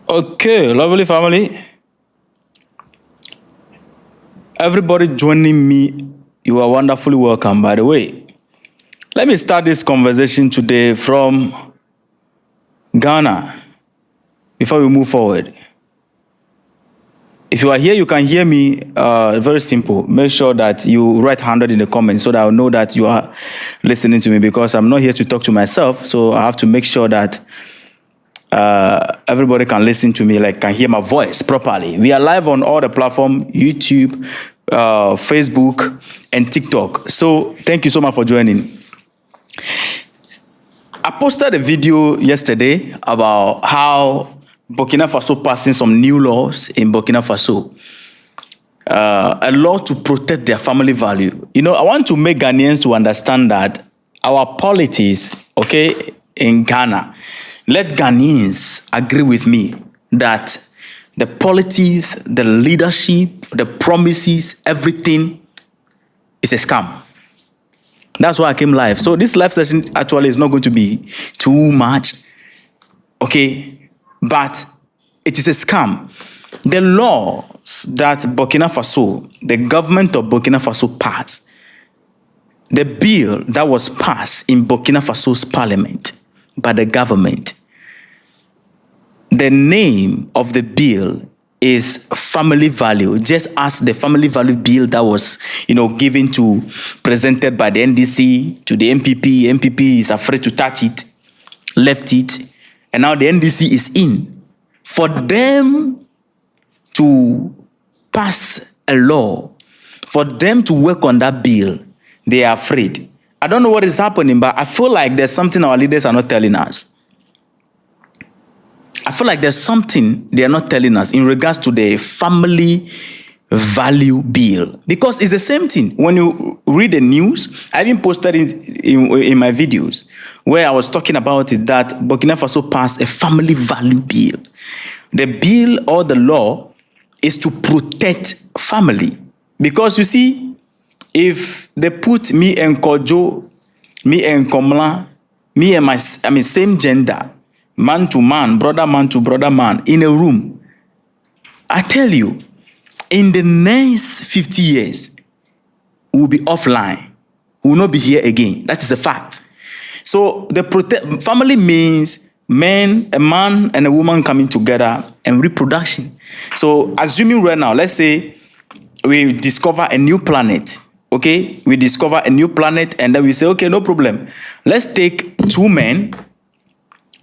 Okay, lovely family. Everybody joining me, you are wonderfully welcome, by the way. Let me start this conversation today from Ghana before we move forward. If you are here, you can hear me. Very simple. Make sure that you write 100 in the comments so that I'll know that you are listening to me, because I'm not here to talk to myself. So I have to make sure that everybody can listen to me, like can hear my voice properly. We are live on all the platforms, YouTube, Facebook, and TikTok. So thank you so much for joining. I posted a video yesterday about how Burkina Faso passing some new laws in Burkina Faso. A law to protect their family value. You know, I want to make Ghanaians to understand that our politics, okay, in Ghana, let Ghanaians agree with me that the politics, the leadership, the promises, everything is a scam. That's why I came live. So this live session actually is not going to be too much, okay? But it is a scam. The laws that Burkina Faso, the government of Burkina Faso passed, the bill that was passed in Burkina Faso's parliament by the government, the name of the bill is family value, just as the family value bill that was, presented by the NDC to the MPP. MPP is afraid to touch it, left it, and now the NDC is in. For them to pass a law, for them to work on that bill, they are afraid. I don't know what is happening, but I feel like there's something our leaders are not telling us. I feel like there's something they are not telling us in regards to the family value bill. Because it's the same thing. When you read the news, I even posted it in my videos where I was talking about it, that Burkina Faso passed a family value bill. The bill or the law is to protect family. Because you see, if they put me and Kojo, me and Komla, me and same gender, man to man to brother man, in a room, I tell you, in the next 50 years, we'll be offline. We will not be here again. That is a fact. So the family means a man and a woman coming together and reproduction. So assuming right now, let's say we discover a new planet. Okay, we discover a new planet and then we say, okay, no problem. Let's take 2 men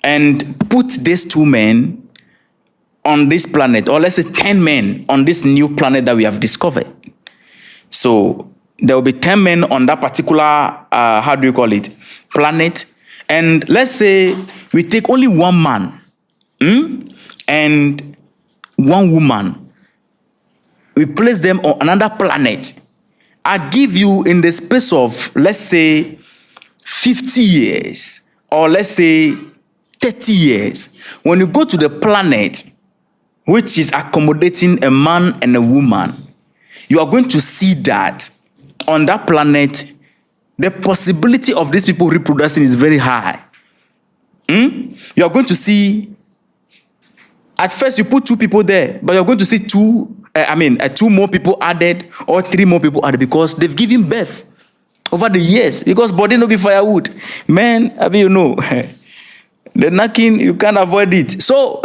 and put these 2 men on this planet, or let's say 10 men on this new planet that we have discovered. So there will be 10 men on that particular, planet. And let's say we take only 1 man and 1 woman. We place them on another planet. I give you, in the space of, let's say, 50 years, or let's say 30 years, when you go to the planet which is accommodating a man and a woman, you are going to see that on that planet, the possibility of these people reproducing is very high. You are going to see, at first you put 2 people there, but you're going to see 2 more people added, or 3 more people added, because they've given birth over the years, because body no be firewood. Man, the knocking, you can't avoid it. So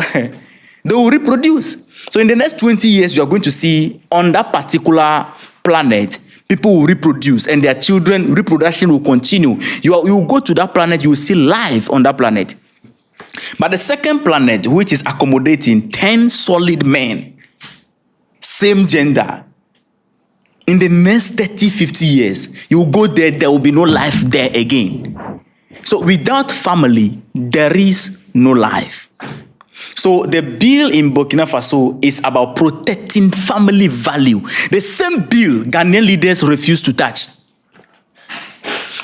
they will reproduce. So in the next 20 years, you are going to see on that particular planet, people will reproduce and their children, reproduction will continue. You will go to that planet, you will see life on that planet. But the second planet, which is accommodating 10 solid men, same gender, in the next 30, 50 years, you will go there, there will be no life there again. So without family, there is no life. So the bill in Burkina Faso is about protecting family value. The same bill Ghanaian leaders refuse to touch.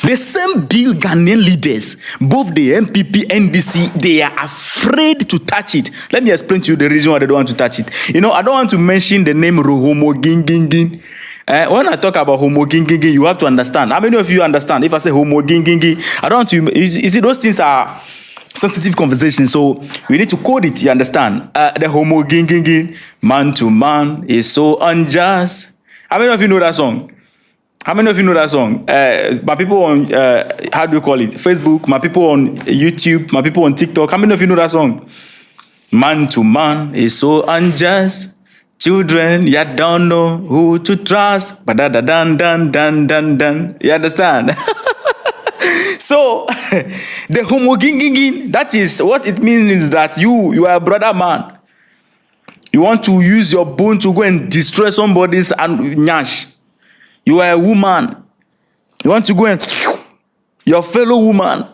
The same bill Ghanaian leaders, both the MPP, NDC, they are afraid to touch it. Let me explain to you the reason why they don't want to touch it. I don't want to mention the name Homo Gingingin. When I talk about Homo Gingingin, you have to understand. How many of you understand? If I say Homo Gingingin, I don't want to. You see, those things are sensitive conversation, so we need to code it, you understand? The homo ging, man to man is so unjust. How many of you know that song? How many of you know that song? My people on, how do you call it? Facebook, my people on YouTube, my people on TikTok. How many of you know that song? Man to man is so unjust. Children, you don't know who to trust. Ba-da-da-dan-dan-dan-dan-dan. You understand? So, the homo ging, that is what it means, is that you are a brother man. You want to use your bone to go and destroy somebody's and nyash. You are a woman. You want to go and your fellow woman.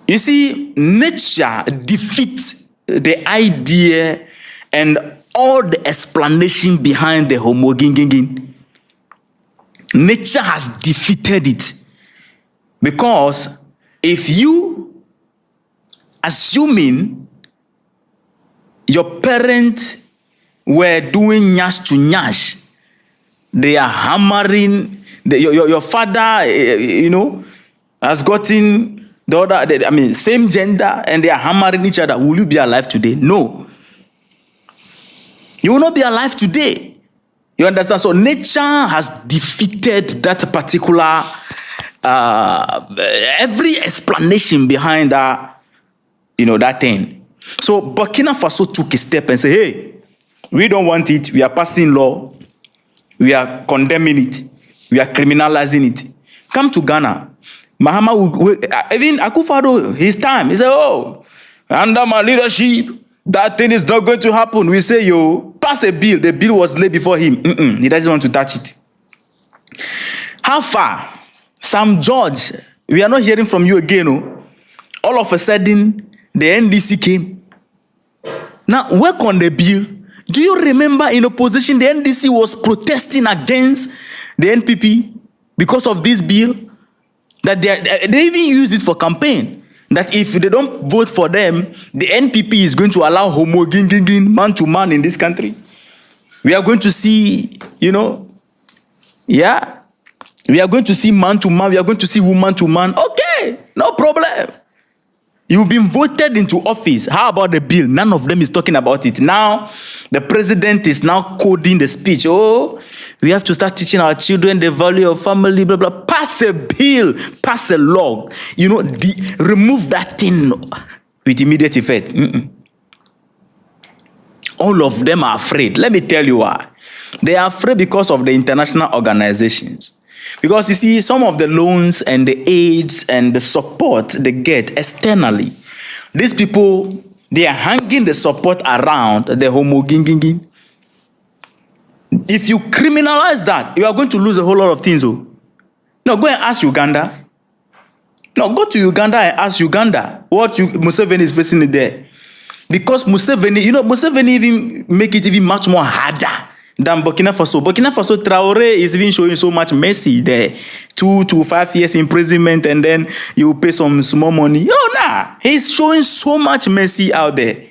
You see, nature defeats the idea and all the explanation behind the homo ging. Nature has defeated it. Because if you, assuming your parents were doing nyash to nyash, they are hammering, your father, has gotten the other, same gender, and they are hammering each other, will you be alive today? No. You will not be alive today. You understand? So nature has defeated that particular, every explanation behind that, that thing. So Burkina Faso took a step and said, hey, we don't want it. We are passing law. We are condemning it. We are criminalizing it. Come to Ghana. Mahama, even Akufo-Addo, his time, he said, oh, under my leadership, that thing is not going to happen. We say, yo, pass a bill. The bill was laid before him. He doesn't want to touch it. How far? Sam George, we are not hearing from you again. Oh. All of a sudden, the NDC came. Now, work on the bill. Do you remember in opposition, the NDC was protesting against the NPP because of this bill? That they even use it for campaign. That if they don't vote for them, the NPP is going to allow homo ging, man to man in this country. We are going to see, we are going to see man to man. We are going to see woman to man. Okay, no problem. You've been voted into office. How about the bill? None of them is talking about it. Now, the president is now coding the speech. Oh, we have to start teaching our children the value of family, blah, blah. Pass a bill, pass a law. Remove that thing with immediate effect. All of them are afraid. Let me tell you why. They are afraid because of the international organizations. Because you see, some of the loans and the aids and the support they get externally, these people, they are hanging the support around the homo ging. If you criminalize that, you are going to lose a whole lot of things. Oh. No, go and ask Uganda. No, go to Uganda and ask Uganda what Museveni is facing there. Because Museveni even make it even much more harder than Burkina Faso. Burkina Faso, Traoré is even showing so much mercy there. 2 to 5 years imprisonment and then you pay some small money. Oh, nah. He's showing so much mercy out there.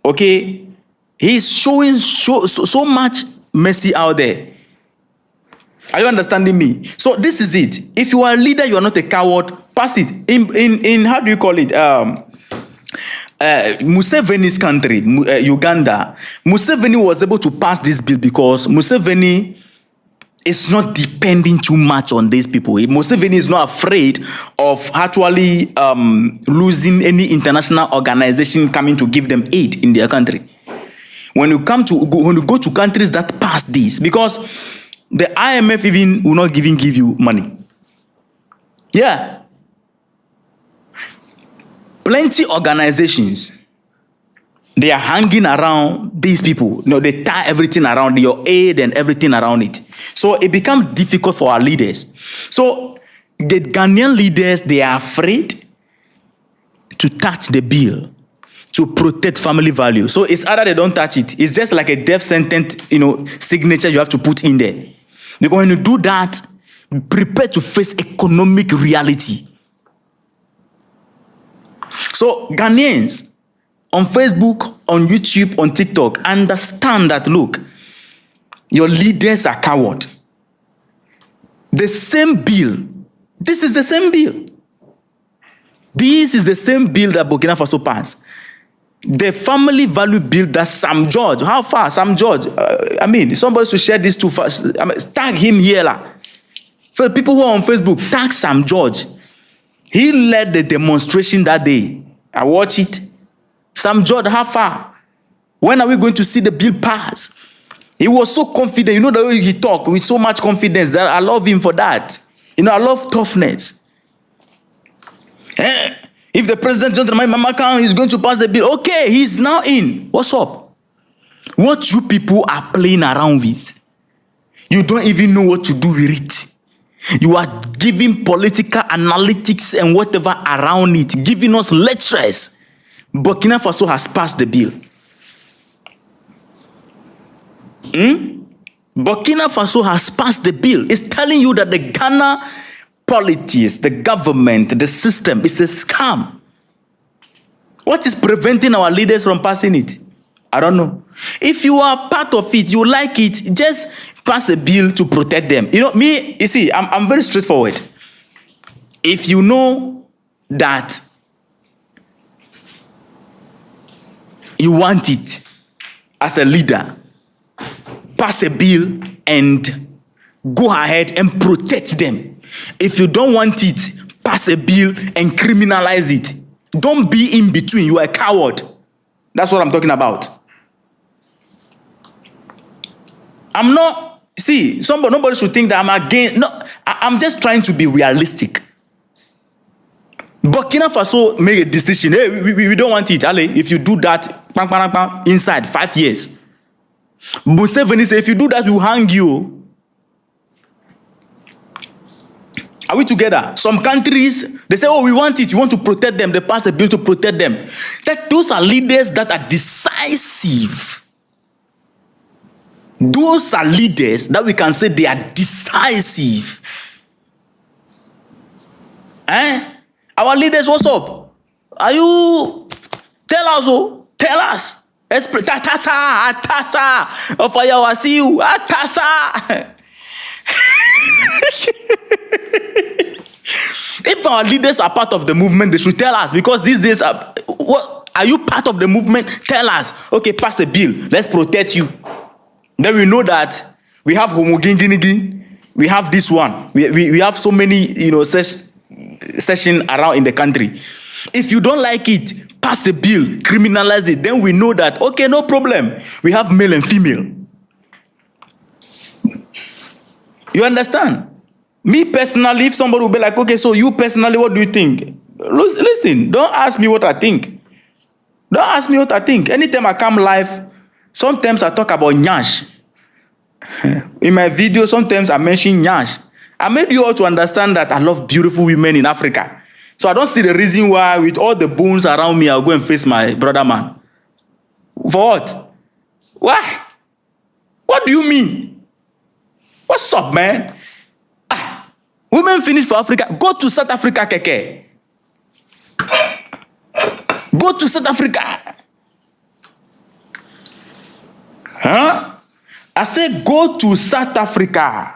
Okay? He's showing so much mercy out there. Are you understanding me? So this is it. If you are a leader, you are not a coward, pass it. In how do you call it? Museveni's country, Uganda, Museveni was able to pass this bill because Museveni is not depending too much on these people. Museveni is not afraid of actually losing any international organization coming to give them aid in their country. When you go to countries that pass this, because the IMF even will not even give you money. Yeah. Plenty organizations, they are hanging around these people. They tie everything around your aid and everything around it. So it becomes difficult for our leaders. So the Ghanaian leaders, they are afraid to touch the bill to protect family value. So it's either they don't touch it. It's just like a death sentence, signature you have to put in there. Because when you do that, prepare to face economic reality. So Ghanaians on Facebook, on YouTube, on TikTok, understand that, look, your leaders are cowards. The same bill, this is the same bill. This is the same bill that Burkina Faso passed. The family value bill that Sam George, how far Sam George? Somebody should share this too fast. Tag him here. For people who are on Facebook, tag Sam George. He led the demonstration that day. I watch it. Sam George, how far? When are we going to see the bill pass? He was so confident. You know the way he talked with so much confidence that I love him for that. I love toughness. If the president John Dramani Mahama is going to pass the bill, okay, he's now in. What's up? What you people are playing around with, you don't even know what to do with it. You are giving political analytics and whatever around it, giving us lectures. Burkina Faso has passed the bill. Burkina Faso has passed the bill. It's telling you that the Ghana politics, the government, the system is a scam. What is preventing our leaders from passing it? I don't know. If you are part of it, you like it, just pass a bill to protect them. I'm very straightforward. If you know that you want it as a leader, pass a bill and go ahead and protect them. If you don't want it, pass a bill and criminalize it. Don't be in between. You are a coward. That's what I'm talking about. I'm not, nobody should think that I'm against. No, I'm just trying to be realistic. Burkina Faso made a decision. Hey, we don't want it. Ale, if you do that, inside 5 years. Museveni said, if you do that, we'll hang you. Are we together? Some countries, they say, oh, we want it. We want to protect them. They pass a bill to protect them. Those are leaders that are decisive. Those are leaders that we can say they are decisive. Our leaders, what's up? Are you? Tell us, oh. Tell us. Atasa. Ofayawasiu. Atasa. If our leaders are part of the movement, they should tell us, because these days, what are you part of the movement? Tell us. Okay, pass a bill. Let's protect you. Then we know that we have homogenity. We have this one. We have so many, session around in the country. If you don't like it, pass a bill, criminalize it. Then we know that, okay, no problem. We have male and female. You understand? Me personally, if somebody will be like, okay, so you personally, what do you think? Listen, don't ask me what I think. Don't ask me what I think. Anytime I come live, sometimes I talk about Nyash. In my video, sometimes I mention Nyash. I made you all to understand that I love beautiful women in Africa. So I don't see the reason why, with all the bones around me, I'll go and face my brother man. For what? Why? What do you mean? What's up, man? Women finish for Africa. Go to South Africa, Keke. Go to South Africa. I say go to South Africa.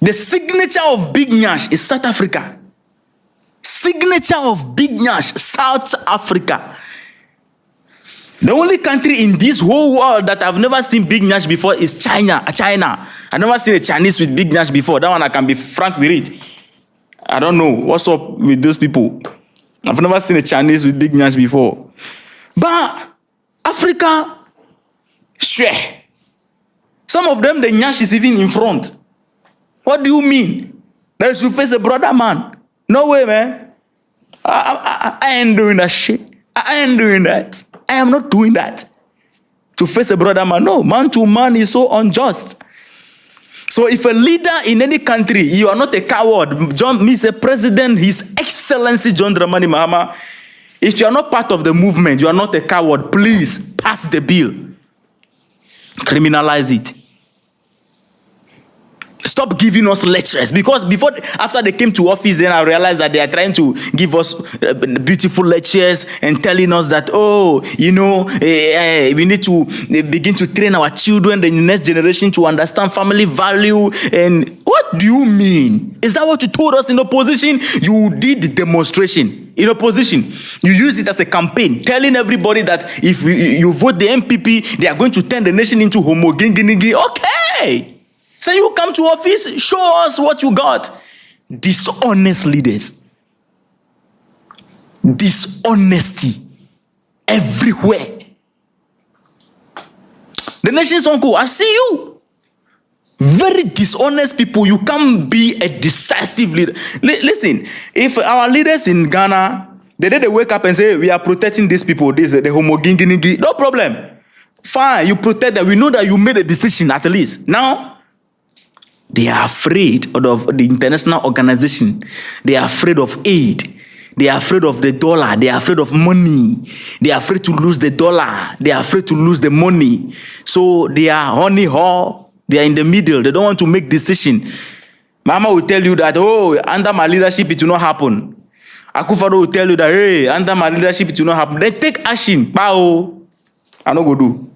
The signature of Big Nyash is South Africa. Signature of Big Nyash, South Africa. The only country in this whole world that I've never seen Big Nyash before is China. I've never seen a Chinese with Big Nyash before. That one I can be frank with it. I don't know what's up with those people. I've never seen a Chinese with Big Nyash before. But Africa, sure. Some of them, the Nyash is even in front. What do you mean? That you should face a brother man? No way, man. I ain't doing that shit. I ain't doing that. I am not doing that. To face a brother man. No, man to man is so unjust. So if a leader in any country, you are not a coward. John, Mr. President, His Excellency John Dramani Mahama, if you are not part of the movement, you are not a coward, please pass the bill. Criminalize it. Stop giving us lectures, because after they came to office, then I realized that they are trying to give us beautiful lectures and telling us that, we need to begin to train our children, the next generation, to understand family value. And what do you mean? Is that what you told us in opposition? You did demonstration in opposition. You use it as a campaign, telling everybody that if you vote the MPP, they are going to turn the nation into homogenity. Okay. So you come to office, show us what you got. Dishonest leaders. Dishonesty everywhere. The nation's uncle, I see you. Very dishonest people. You can't be a decisive leader. Listen, if our leaders in Ghana, they wake up and say, we are protecting these people, the homogenity, no problem. Fine, you protect them. We know that you made a decision at least. Now, they are afraid of the international organization. They are afraid of aid. They are afraid of the dollar. They are afraid of money. They are afraid to lose the dollar. They are afraid to lose the money. So they are honey hole. They are in the middle. They don't want to make decision. Mama will tell you that, under my leadership, it will not happen. Akufo-Addo will tell you that, hey, under my leadership, it will not happen. Then take action. Pow. I no go do.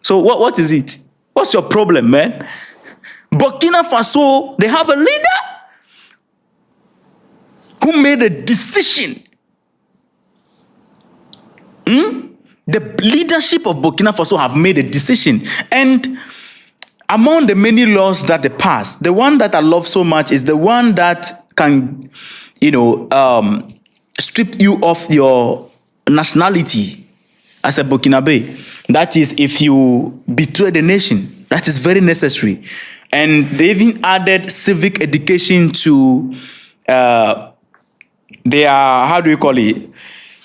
So what is it? What's your problem, man? Burkina Faso, they have a leader who made a decision. The leadership of Burkina Faso have made a decision. And among the many laws that they passed, the one that I love so much is the one that can, strip you of your nationality as a Burkinabe. That is, if you betray the nation, that is very necessary. And they even added civic education to their,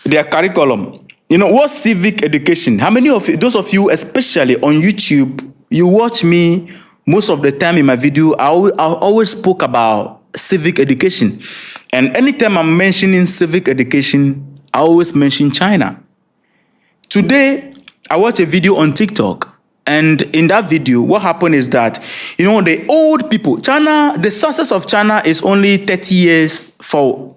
their curriculum. What's civic education? How many of you, those of you especially on YouTube, you watch me most of the time in my video, I always spoke about civic education. And anytime I'm mentioning civic education, I always mention China. Today, I watched a video on TikTok. And in that video, what happened is that, the old people, China, the success of China is only 30 years to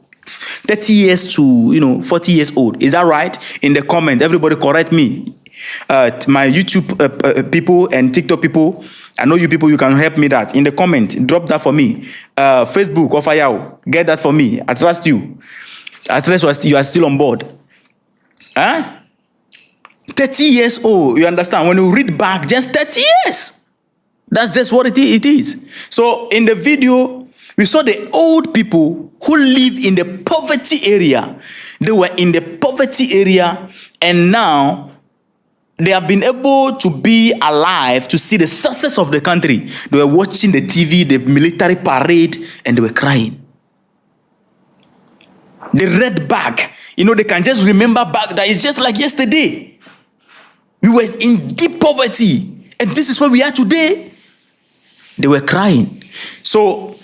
40 years old. Is that right? In the comment, everybody correct me. My YouTube people and TikTok people, I know you people, you can help me that. In the comment, drop that for me. Facebook, Ofayao, get that for me. I trust you. I trust you are still on board. 30 years old, you understand? When you read back, just 30 years. That's just what it is. So in the video, we saw the old people who live in the poverty area. They were in the poverty area, and now they have been able to be alive to see the success of the country. They were watching the TV, the military parade, and they were crying. They read back. They can just remember back that it's just like yesterday. We were in deep poverty, and this is where we are today. They were crying. So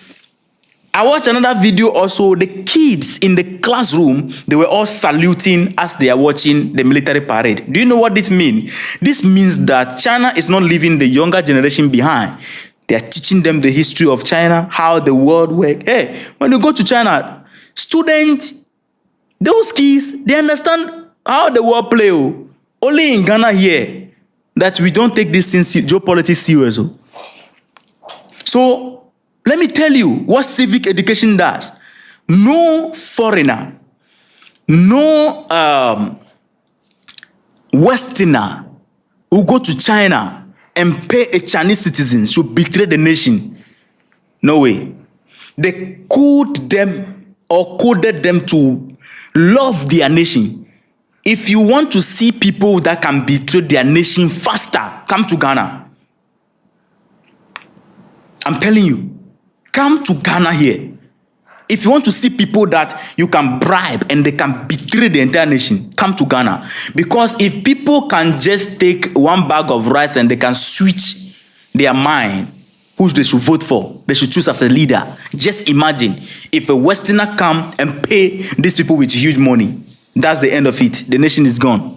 I watched another video also. The kids in the classroom, they were all saluting as they are watching the military parade. Do you know what this means? This means that China is not leaving the younger generation behind. They are teaching them the history of China, how the world works. Hey, when you go to China, students, those kids, they understand how the world plays. Only in Ghana here that we don't take this thing, geopolitics, serious. So let me tell you what civic education does. No foreigner, no Westerner who go to China and pay a Chinese citizen should betray the nation. No way. They coded them to love their nation. If you want to see people that can betray their nation faster, come to Ghana. I'm telling you, come to Ghana here. If you want to see people that you can bribe and they can betray the entire nation, come to Ghana. Because if people can just take one bag of rice and they can switch their mind, who they should vote for, they should choose as a leader. Just imagine if a Westerner come and pay these people with huge money. That's the end of it. The nation is gone.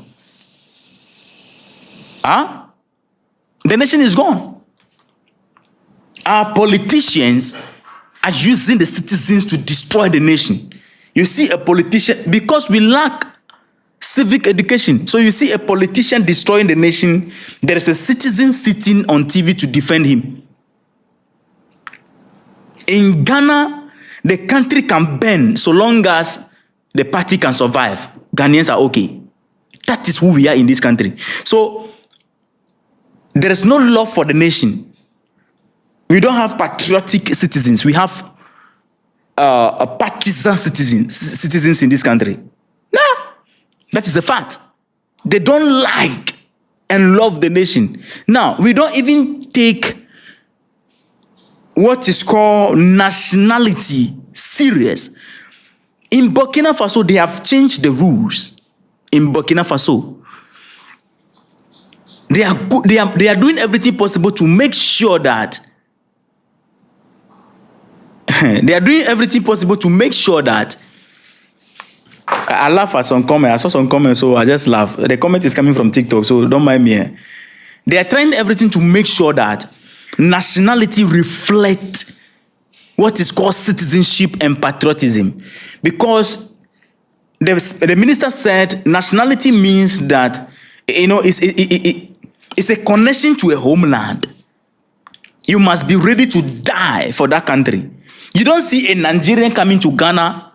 The nation is gone. Our politicians are using the citizens to destroy the nation. You see a politician, because we lack civic education. So you see a politician destroying the nation, there is a citizen sitting on TV to defend him. In Ghana, the country can burn so long as the party can survive. Ghanaians are okay. That is who we are in this country. So there is no love for the nation. We don't have patriotic citizens. We have partisan citizens in this country. Nah, that is a fact. They don't like and love the nation. Now, we don't even take what is called nationality serious. In Burkina Faso, they have changed the rules. In Burkina Faso, they are doing everything possible to make sure that they are doing everything possible to make sure that I laugh at some comment. I saw some comments, so I just laugh. The comment is coming from TikTok, so don't mind me. They are trying everything to make sure that nationality reflects what is called citizenship and patriotism. Because the minister said nationality means that, it's a connection to a homeland. You must be ready to die for that country. You don't see a Nigerian coming to Ghana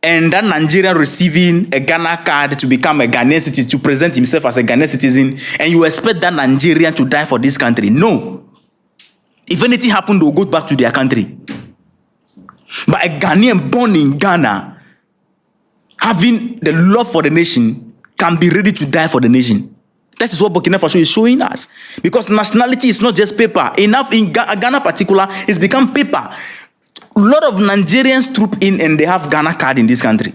and that Nigerian receiving a Ghana card to become a Ghanaian citizen, to present himself as a Ghanaian citizen, and you expect that Nigerian to die for this country. No. If anything happened, they'll go back to their country. But a Ghanaian born in Ghana, having the love for the nation, can be ready to die for the nation. That is what Burkina Faso is showing us. Because nationality is not just paper. Enough in Ghana particular, it's become paper. A lot of Nigerians troop in and they have Ghana card in this country.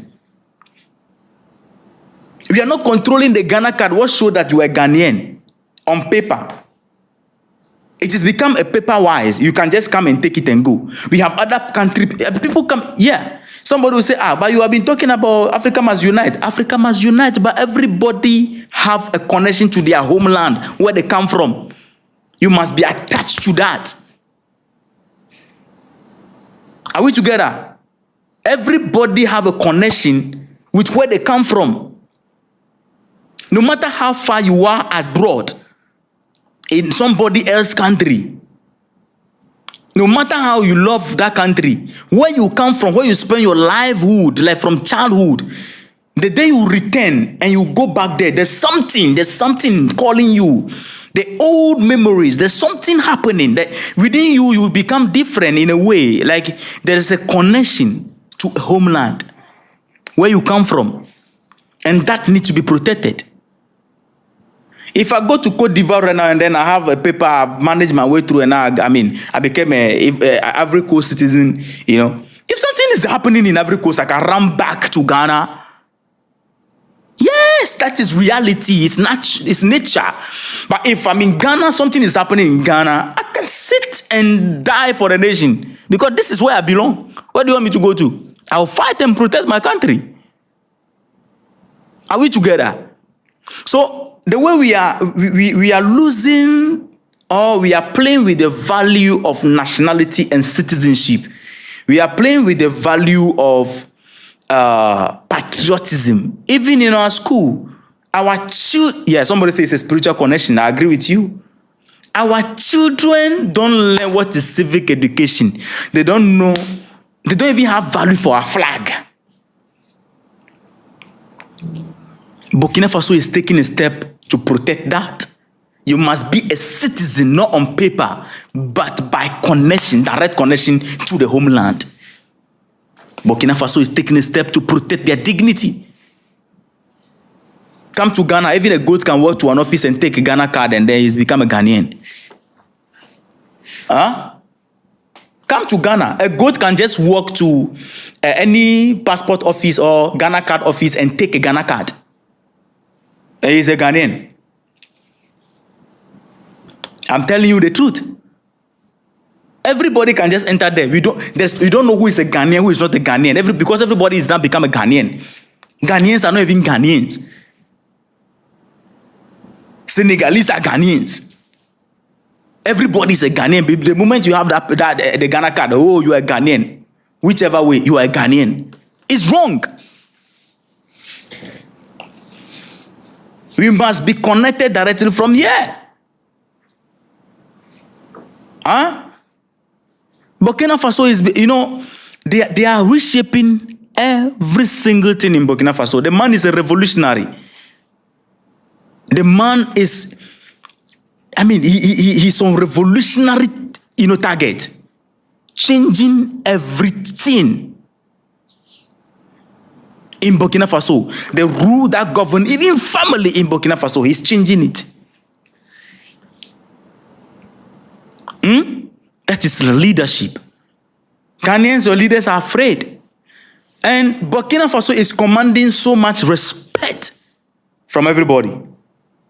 We are not controlling the Ghana card. What show that you are Ghanaian on paper? It has become a paper wise. You can just come and take it and go. We have other country people come. Yeah, somebody will say, but you have been talking about Africa must unite. Africa must unite, but everybody have a connection to their homeland, where they come from. You must be attached to that. Are we together? Everybody have a connection with where they come from. No matter how far you are abroad, in somebody else's country, no matter how you love that country, where you come from, where you spend your livelihood, like from childhood, the day you return and you go back there, there's something calling you. The old memories, there's something happening that within you, you become different in a way. Like there's a connection to a homeland where you come from, and that needs to be protected. If I go to Côte d'Ivoire right now and then I have a paper, I manage my way through, and I became a Ivory Coast citizen, If something is happening in Ivory Coast, I can run back to Ghana. Yes, that is reality. It's nature. But if I'm in Ghana, something is happening in Ghana, I can sit and die for the nation. Because this is where I belong. Where do you want me to go to? I'll fight and protect my country. Are we together? So the way we are losing, or we are playing with the value of nationality and citizenship. We are playing with the value of patriotism. Even in our school, our children, somebody says it's a spiritual connection. I agree with you. Our children don't learn what is civic education. They don't know. They don't even have value for our flag. Burkina Faso is taking a step to protect that. You must be a citizen, not on paper, but by connection, direct connection to the homeland. Burkina Faso is taking a step to protect their dignity. Come to Ghana, even a goat can walk to an office and take a Ghana card and then he's become a Ghanaian. Come to Ghana, a goat can just walk to any passport office or Ghana card office and take a Ghana card. And he's a Ghanaian. I'm telling you the truth. Everybody can just enter there. You don't know who is a Ghanaian, who is not a Ghanaian. Because everybody is now become a Ghanaian. Ghanaians are not even Ghanaians. Senegalese are Ghanaians. Everybody is a Ghanaian. The moment you have the Ghana card, oh, you are a Ghanaian. Whichever way, you are a Ghanaian. It's wrong. We must be connected directly from here. Burkina Faso is, they are reshaping every single thing in Burkina Faso. The man is a revolutionary. The man is, he's on revolutionary, target. Changing everything in Burkina Faso. The rule that govern even family in Burkina Faso, he's changing it. That is leadership. Ghanaians or leaders are afraid. And Burkina Faso is commanding so much respect from everybody,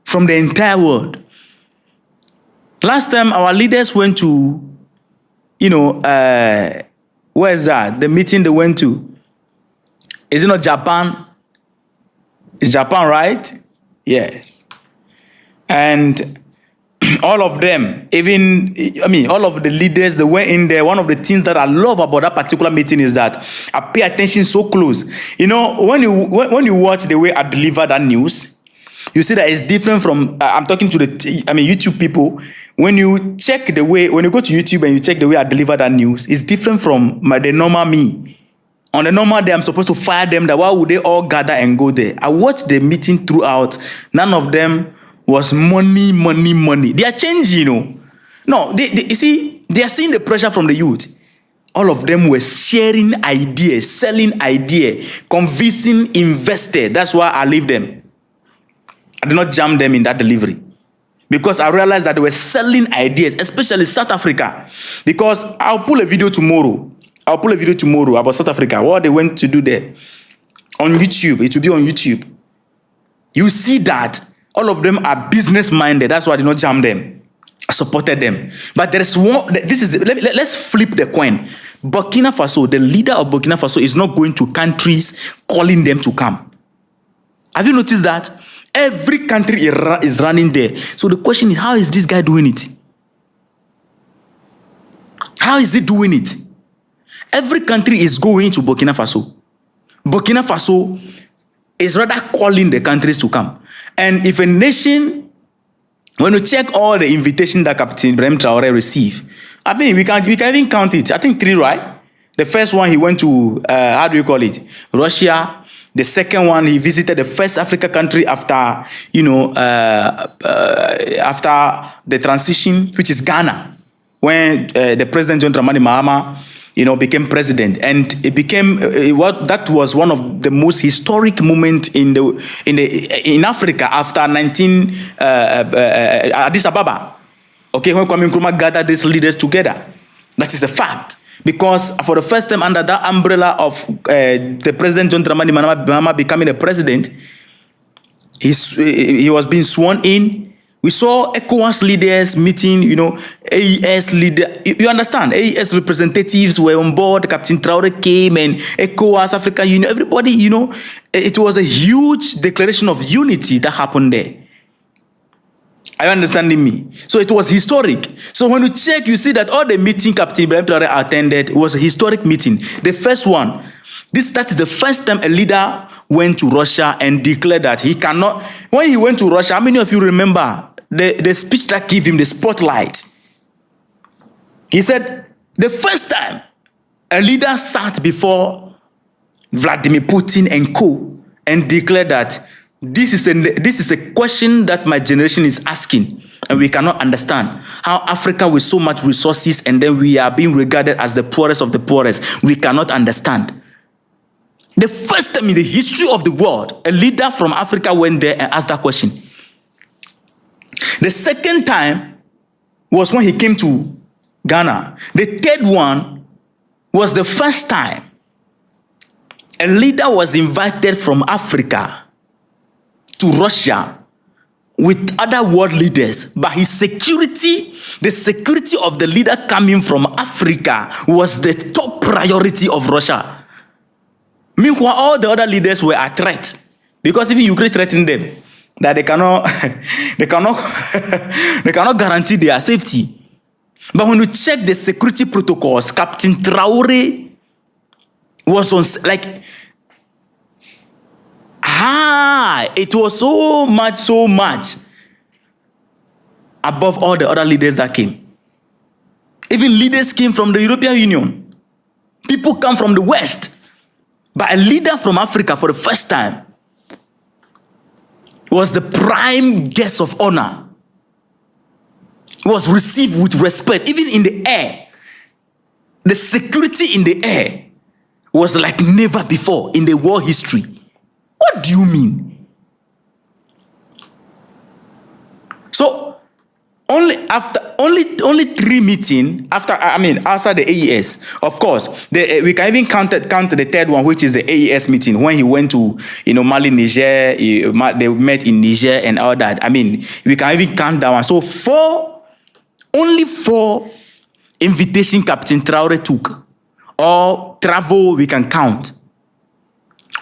from the entire world. Last time our leaders went to, where is that? The meeting they went to. Is it not Japan? It's Japan, right? Yes. And all of them, all of the leaders, they went in there. One of the things that I love about that particular meeting is that I pay attention so close. When you watch the way I deliver that news, you see that it's different from, I'm talking to the YouTube people. When you check the way, when you go to YouTube and you check the way I deliver that news, it's different from the normal me. On the normal day, I'm supposed to fire them. That why would they all gather and go there? I watched the meeting throughout. None of them was money. They are changing, No, you see, they are seeing the pressure from the youth. All of them were sharing ideas, selling ideas, convincing investors. That's why I leave them. I did not jam them in that delivery. Because I realized that they were selling ideas, especially South Africa. Because I'll pull a video tomorrow. About South Africa, what they went to do there. On YouTube, it will be on YouTube. You see that all of them are business-minded. That's why I did not jam them. I supported them. But there is one, let's flip the coin. Burkina Faso, the leader of Burkina Faso is not going to countries calling them to come. Have you noticed that? Every country is running there. So the question is, how is this guy doing it? How is he doing it? Every country is going to Burkina Faso. Burkina Faso is rather calling the countries to come. And if a nation, when you check all the invitations that Captain Ibrahim Traoré received, we can even count it. I think 3, right? The first one, he went to, Russia. The second one, he visited the first African country after, after the transition, which is Ghana, when the President John Dramani Mahama, became president, and it became that was one of the most historic moments in Africa after Addis Ababa. Okay, when Kwame Nkrumah gathered these leaders together, that is a fact. Because for the first time under that umbrella of the President John Dramani Mahama becoming a president, he was being sworn in. We saw ECOWAS leaders meeting, AES leader. You understand? AES representatives were on board. Captain Traoré came, and ECOWAS, African Union, everybody, it was a huge declaration of unity that happened there. Are you understanding me? So it was historic. So when you check, you see that all the meeting Captain Ibrahim Traoré attended was a historic meeting. The first one, that is the first time a leader went to Russia and declared that he cannot. When he went to Russia, how many of you remember the speech that gave him the spotlight? He said, the first time a leader sat before Vladimir Putin and co. and declared that this is a question that my generation is asking, and we cannot understand how Africa with so much resources, and then we are being regarded as the poorest of the poorest. We cannot understand. The first time in the history of the world, a leader from Africa went there and asked that question. The second time was when he came to Ghana. The third one was the first time a leader was invited from Africa to Russia with other world leaders, but his security, the security of the leader coming from Africa, was the top priority of Russia. Meanwhile, all the other leaders were a threat, because even Ukraine threatened them that they cannot guarantee their safety. But when you check the security protocols, Captain Traore was on, like, it was so much above all the other leaders that came. Even leaders came from the European Union. People come from the West. But a leader from Africa for the first time was the prime guest of honor. Was received with respect, even in the air. The security in the air was like never before in the world history. What do you mean? So only 3 meetings after the AES. Of course, we can even count the third one, which is the AES meeting when he went to Mali, Niger. They met in Niger and all that. We can even count that one. So only 4 invitation Captain Traore took, or travel we can count.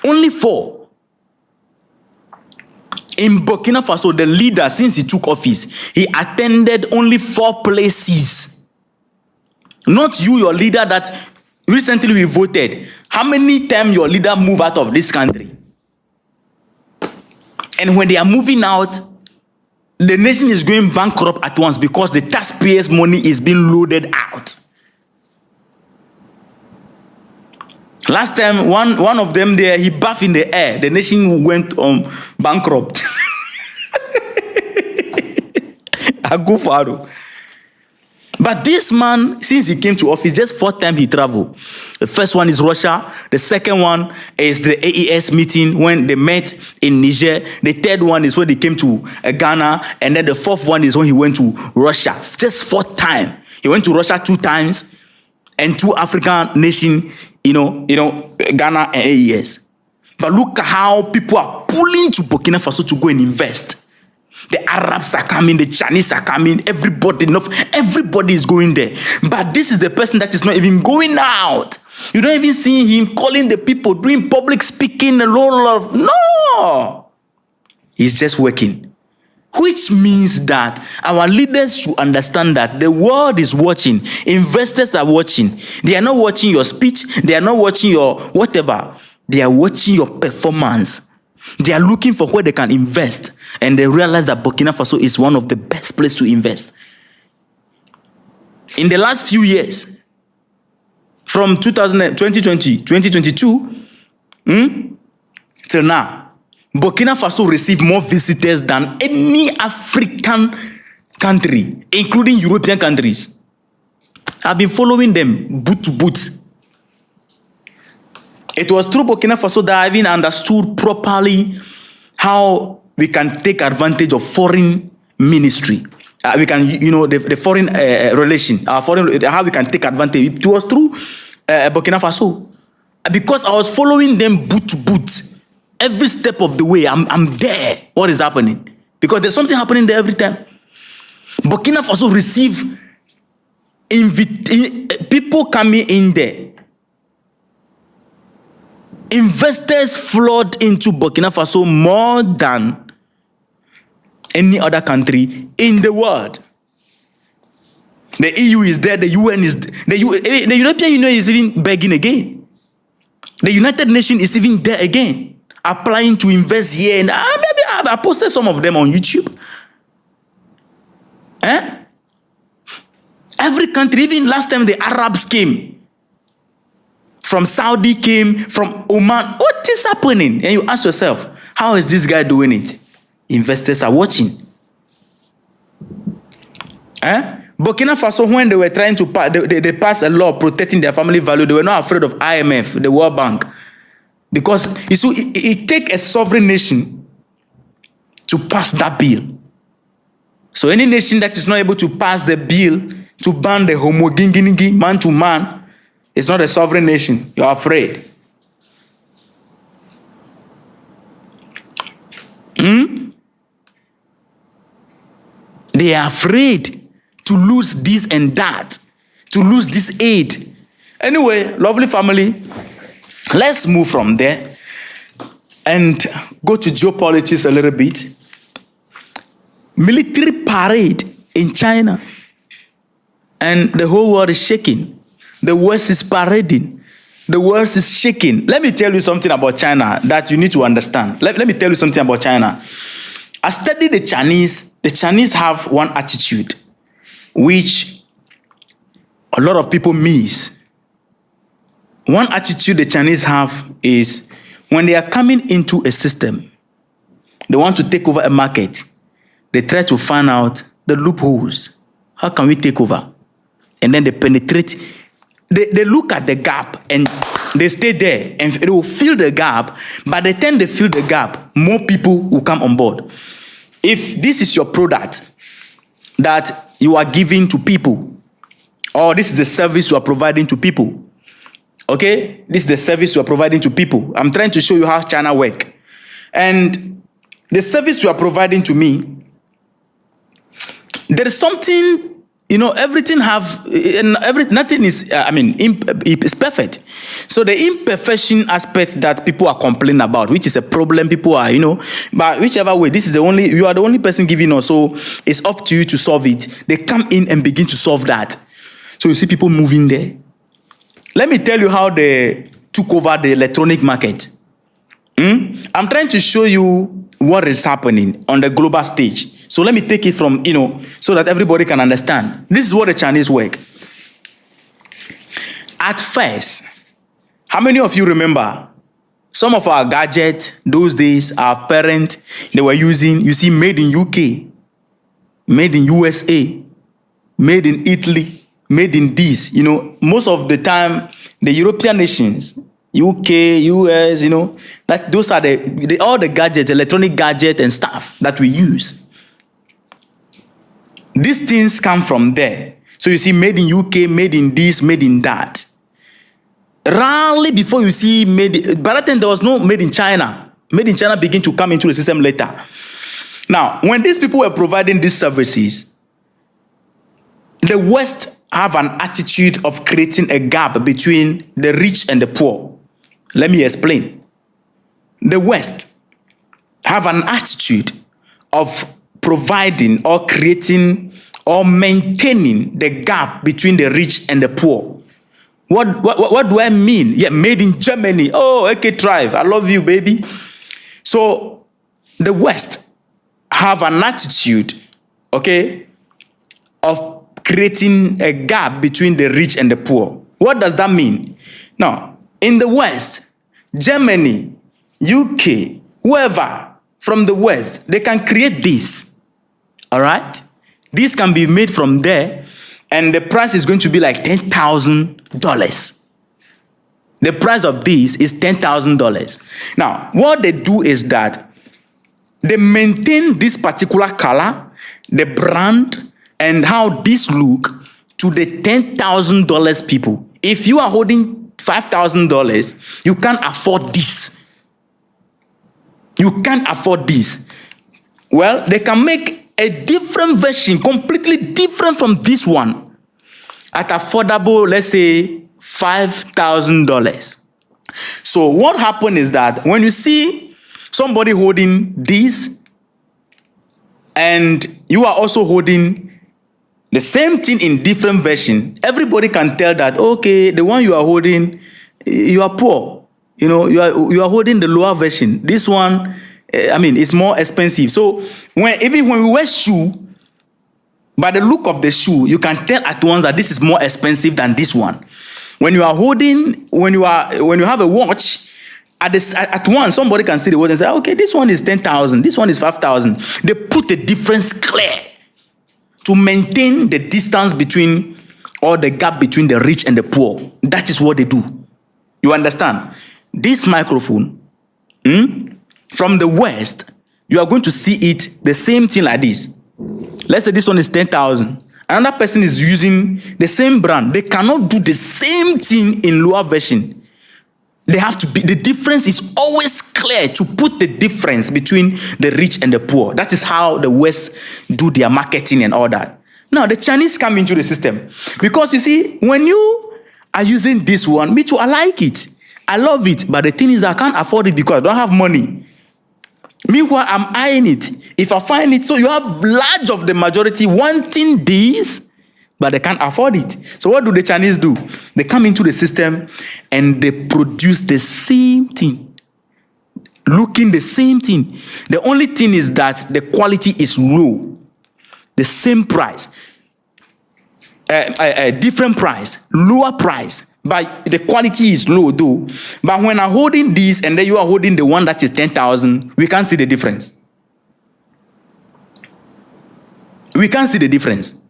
Only 4. In Burkina Faso, the leader, since he took office, he attended only 4 places. Not you, your leader that recently we voted. How many times your leader moved out of this country? And when they are moving out, the nation is going bankrupt at once because the taxpayers' money is being loaded out. Last time, one of them there, he bathed in the air. The nation went bankrupt. I go for. But this man, since he came to office, just 4 times he traveled. The first one is Russia. The second one is the AES meeting when they met in Niger. The third one is when they came to Ghana. And then the 4th one is when he went to Russia. Just 4 times. He went to Russia 2 times. And 2 African nations, Ghana and AES. But look at how people are pulling to Burkina Faso to go and invest. The Arabs are coming, the Chinese are coming, everybody is going there. But this is the person that is not even going out. You don't even see him calling the people, doing public speaking, a lot of, no. He's just working. Which means that our leaders should understand that the world is watching. Investors are watching. They are not watching your speech. They are not watching your whatever. They are watching your performance. They are looking for where they can invest. And they realize that Burkina Faso is one of the best places to invest. In the last few years, from 2022, till now, Burkina Faso received more visitors than any African country, including European countries. I've been following them boot to boot. It was through Burkina Faso that I even understood properly how we can take advantage of foreign ministry. We can, the foreign relation, how we can take advantage. It was through Burkina Faso. Because I was following them boot to boot. Every step of the way, I'm there. What is happening? Because there's something happening there every time. Burkina Faso receive people coming in there. Investors flood into Burkina Faso more than any other country in the world. The EU is there, the UN is there. The European Union is even begging again. The United Nations is even there again, applying to invest here. And maybe I posted some of them on YouTube. Every country, even last time the Arabs came, from Saudi came, from Oman. What is happening? And you ask yourself, how is this guy doing it? Investors are watching. Burkina Faso, when they were trying to pass, they passed a law protecting their family value. They were not afraid of IMF, the World Bank. Because it takes a sovereign nation to pass that bill. So any nation that is not able to pass the bill to ban the homoginginigi, man to man, it's not a sovereign nation. You're afraid. They are afraid to lose this and that, to lose this aid. Anyway, lovely family, let's move from there and go to geopolitics a little bit. Military parade in China. and the whole world is shaking. The West is parading. The world is shaking. Let me tell you something about China that you need to understand. Let me tell you something about China. I studied the Chinese. The Chinese have one attitude which a lot of people miss. One attitude the Chinese have is when they are coming into a system, they want to take over a market, they try to find out the loopholes. How can we take over? And then they penetrate. They look at the gap and they stay there and they will fill the gap. By the time they fill the gap, more people will come on board. If this is your product that you are giving to people, or this is the service you are providing to people, okay? This is the service you are providing to people. I'm trying to show you how China works. And the service you are providing to me, there is something, everything nothing is, it's perfect. So the imperfection aspect that people are complaining about, which is a problem, people are, but whichever way, you are the only person giving us, so it's up to you to solve it. They come in and begin to solve that. So you see people moving there. Let me tell you how they took over the electronic market. I'm trying to show you what is happening on the global stage. So let me take it from, so that everybody can understand. This is what the Chinese work. At first, how many of you remember some of our gadgets those days, our parents, they were using, you see, made in UK, made in USA, made in Italy, made in this, most of the time, the European nations, UK, US, that those are all the gadgets, electronic gadgets and stuff that we use. These things come from there. So you see, made in UK, made in this, made in that. Rarely before you see made, by that time there was no made in China. Made in China began to come into the system later. Now, when these people were providing these services, the West have an attitude of creating a gap between the rich and the poor. Let me explain. The West have an attitude of providing or creating or maintaining the gap between the rich and the poor. What do I mean? Yeah, made in Germany. Oh, okay, Tribe, I love you, baby. So the West have an attitude, okay, of creating a gap between the rich and the poor. What does that mean? Now, in the West, Germany, UK, whoever from the West, they can create this. All right? This can be made from there, and the price is going to be like $10,000. The price of this is $10,000. Now, what they do is that they maintain this particular color, the brand, and how this look to the $10,000 people. If you are holding $5,000, you can't afford this. You can't afford this. Well, they can make a different version, completely different from this one, at affordable, let's say, $5,000. So what happened is that when you see somebody holding this, and you are also holding the same thing in different version, everybody can tell that, okay, the one you are holding, you are poor. You are holding the lower version. This one, it's more expensive. So even when we wear shoe, by the look of the shoe, you can tell at once that this is more expensive than this one. When you are holding, when you have a watch, at once somebody can see the watch and say, okay, this one is 10,000, this one is 5,000. They put the difference clear to maintain the distance between, or the gap between the rich and the poor. That is what they do. You understand? This microphone, from the West, you are going to see it the same thing like this. Let's say this one is 10,000. Another person is using the same brand. They cannot do the same thing in lower version. They have to be, the difference is always clear to put the difference between the rich and the poor. That is how the West do their marketing and all that. Now, the Chinese come into the system. Because you see, when you are using this one, me too, I like it. I love it. But the thing is, I can't afford it because I don't have money. Meanwhile, I'm eyeing it. If I find it, so you have large of the majority wanting this, but they can't afford it. So what do the Chinese do? They come into the system and they produce the same thing, looking the same thing. The only thing is that the quality is low. The same price, a different price, lower price, but the quality is low though. But when I'm holding this and then you are holding the one that is 10,000, we can't see the difference. We can't see the difference.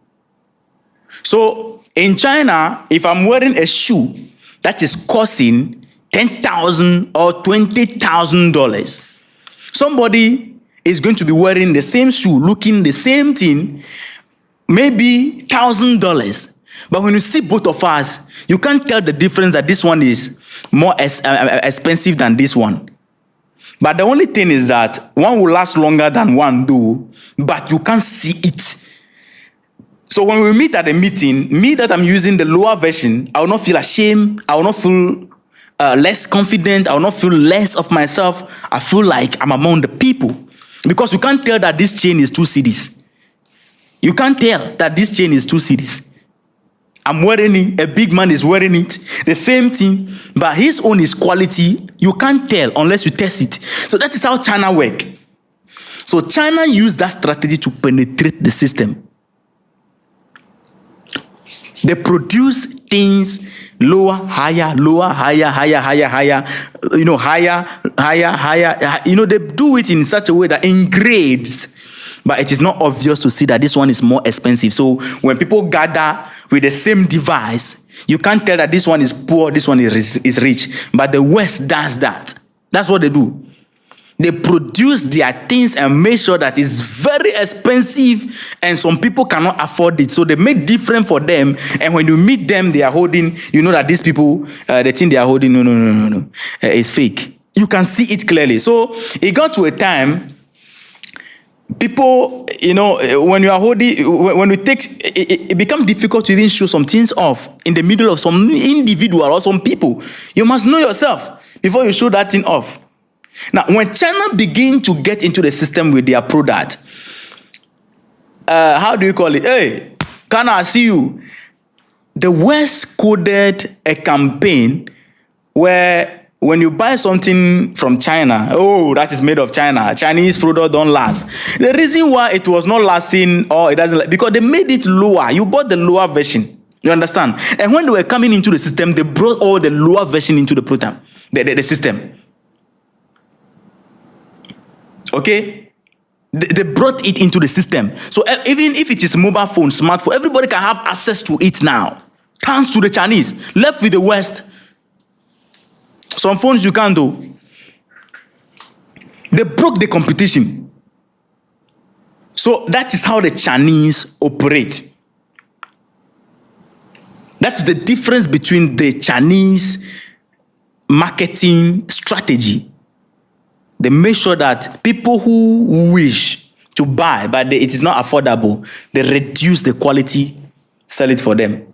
So in China, if I'm wearing a shoe that is costing $10,000 or $20,000, somebody is going to be wearing the same shoe, looking the same thing, maybe $1,000. But when you see both of us, you can't tell the difference that this one is more expensive than this one. But the only thing is that one will last longer than one do, but you can't see it. So when we meet at a meeting, me that I'm using the lower version, I will not feel ashamed. I will not feel less confident. I will not feel less of myself. I feel like I'm among the people. Because you can't tell that this chain is 2 cedis. You can't tell that this chain is 2 cedis. I'm wearing it. A big man is wearing it. The same thing. But his own is quality. You can't tell unless you test it. So that is how China works. So China used that strategy to penetrate the system. They produce things lower, higher, lower, higher, higher, higher, higher, higher. They do it in such a way that in grades, but it is not obvious to see that this one is more expensive. So when people gather with the same device, you can't tell that this one is poor, this one is rich. But the West does that. That's what they do. They produce their things and make sure that it's very expensive and some people cannot afford it. So they make different for them. And when you meet them, they are holding, you know that these people, the thing they are holding, no, it's fake. You can see it clearly. So it got to a time, people, when you are holding, when we take, it becomes difficult to even show some things off in the middle of some individual or some people. You must know yourself before you show that thing off. Now, when China begin to get into the system with their product, how do you call it? Hey, can I see you? The West coded a campaign where when you buy something from China, that is made of China, Chinese product don't last. The reason why it was not lasting or it doesn't, because they made it lower. You bought the lower version. You understand? And when they were coming into the system, they brought all the lower version into the program, the system. Okay, they brought it into the system. So even if it is mobile phone, smartphone, everybody can have access to it now. Thanks to the Chinese. Left with the West. Some phones you can't do. They broke the competition. So that is how the Chinese operate. That's the difference between the Chinese marketing strategy. They make sure that people who wish to buy, but it is not affordable, they reduce the quality, sell it for them.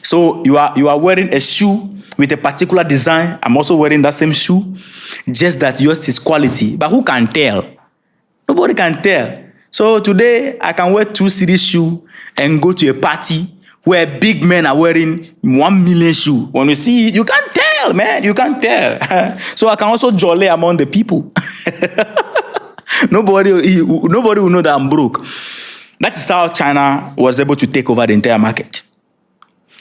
So you are wearing a shoe with a particular design. I'm also wearing that same shoe, just that yours is quality. But who can tell? Nobody can tell. So today, I can wear 2 cedis shoe and go to a party where big men are wearing 1 million shoe. When you see it, you can't tell, man. You can't tell. So I can also jolly among the people. Nobody will know that I'm broke. That is how China was able to take over the entire market.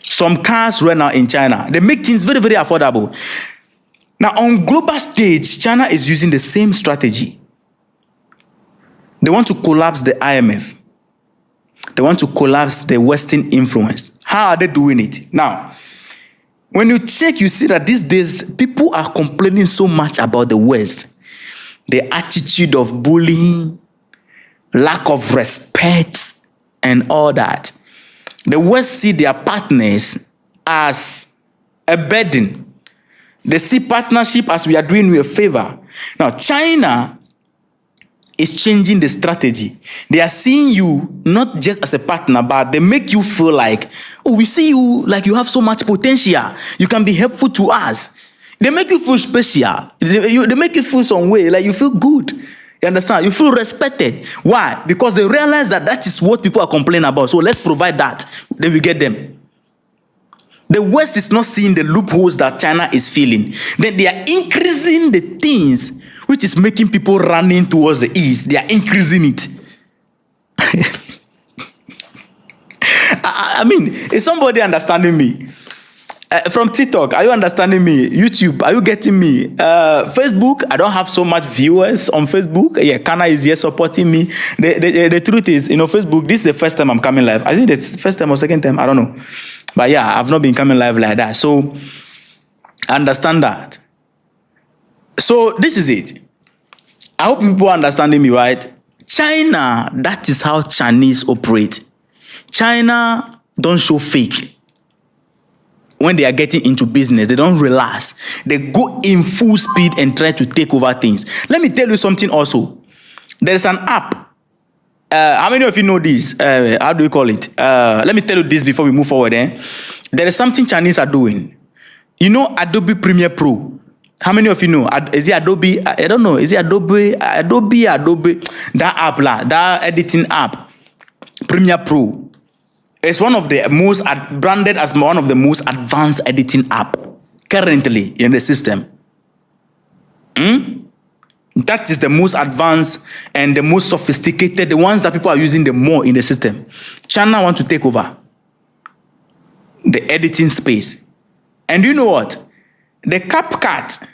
Some cars right now in China, they make things very, very affordable. Now, on global stage, China is using the same strategy. They want to collapse the IMF. They want to collapse the Western influence. How are they doing it? Now, when you check, you see that these days, people are complaining so much about the West. The attitude of bullying, lack of respect, and all that. The West see their partners as a burden. They see partnership as we are doing you a favor. Now, China is changing the strategy. They are seeing you not just as a partner, but they make you feel like, we see you like you have so much potential. You can be helpful to us. They make you feel special. They make you feel some way, like you feel good. You understand? You feel respected. Why? Because they realize that that is what people are complaining about. So let's provide that. Then we get them. The West is not seeing the loopholes that China is feeling. Then they are increasing the things which is making people running towards the East. They are increasing it. I mean, is somebody understanding me? From TikTok, are you understanding me? YouTube, are you getting me? Facebook, I don't have so much viewers on Facebook. Yeah, Kana is here supporting me. The truth is, Facebook, this is the first time I'm coming live. I think it's first time or second time, I don't know. But yeah, I've not been coming live like that. So, understand that. So, this is it. I hope people are understanding me, right? China, that is how Chinese operate. China don't show fake. When they are getting into business, they don't relax. They go in full speed and try to take over things. Let me tell you something also. There is an app. How many of you know this? How do we call it? Let me tell you this before we move forward. There is something Chinese are doing. You know Adobe Premiere Pro? How many of you know? Is it Adobe? I don't know. Is it Adobe? Adobe. That app, that editing app. Premiere Pro. It's one of the most branded as one of the most advanced editing app currently in the system. That is the most advanced and the most sophisticated, the ones that people are using the more in the system. China want to take over the editing space. And you know what? The CapCut,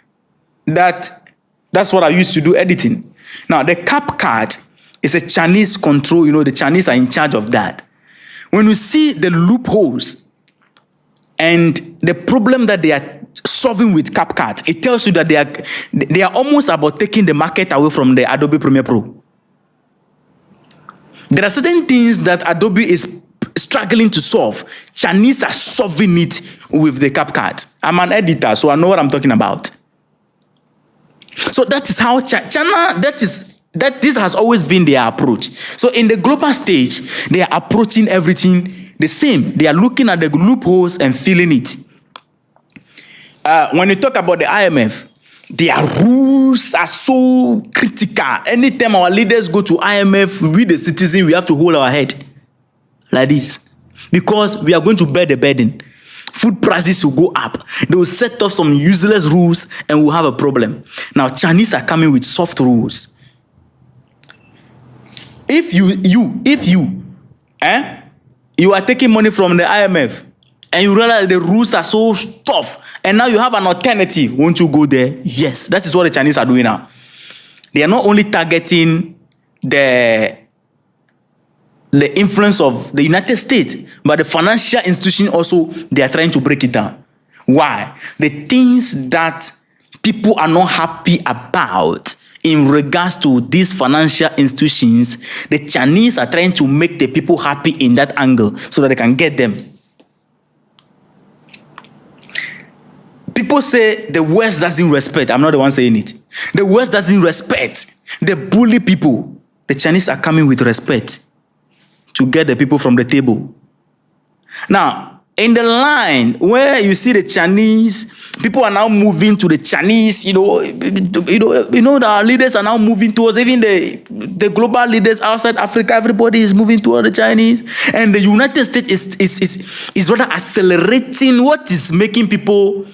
that's what I used to do editing. Now, the CapCut is a Chinese control. The Chinese are in charge of that. When you see the loopholes and the problem that they are solving with CapCut, it tells you that they are almost about taking the market away from the Adobe Premiere Pro. There are certain things that Adobe is struggling to solve. Chinese are solving it with the CapCut. I'm an editor, so I know what I'm talking about. So that is how China, this has always been their approach. So in the global stage, they are approaching everything the same. They are looking at the loopholes and feeling it. When you talk about the IMF, their rules are so critical. Anytime our leaders go to IMF, we the citizen, we have to hold our head like this. Because we are going to bear the burden. Food prices will go up. They will set up some useless rules and we'll have a problem. Now, Chinese are coming with soft rules. If you are taking money from the IMF and you realize the rules are so tough and now you have an alternative, won't you go there? Yes, that is what the Chinese are doing now. They are not only targeting the influence of the United States, but the financial institution also, they are trying to break it down. Why? The things that people are not happy about in regards to these financial institutions, the Chinese are trying to make the people happy in that angle so that they can get them. People say the West doesn't respect. I'm not the one saying it. The West doesn't respect. They bully people. The Chinese are coming with respect to get the people from the table. Now, in the line where you see the Chinese, people are now moving to the Chinese, the leaders are now moving towards, even the global leaders outside Africa, everybody is moving toward the Chinese. And the United States is rather accelerating what is making people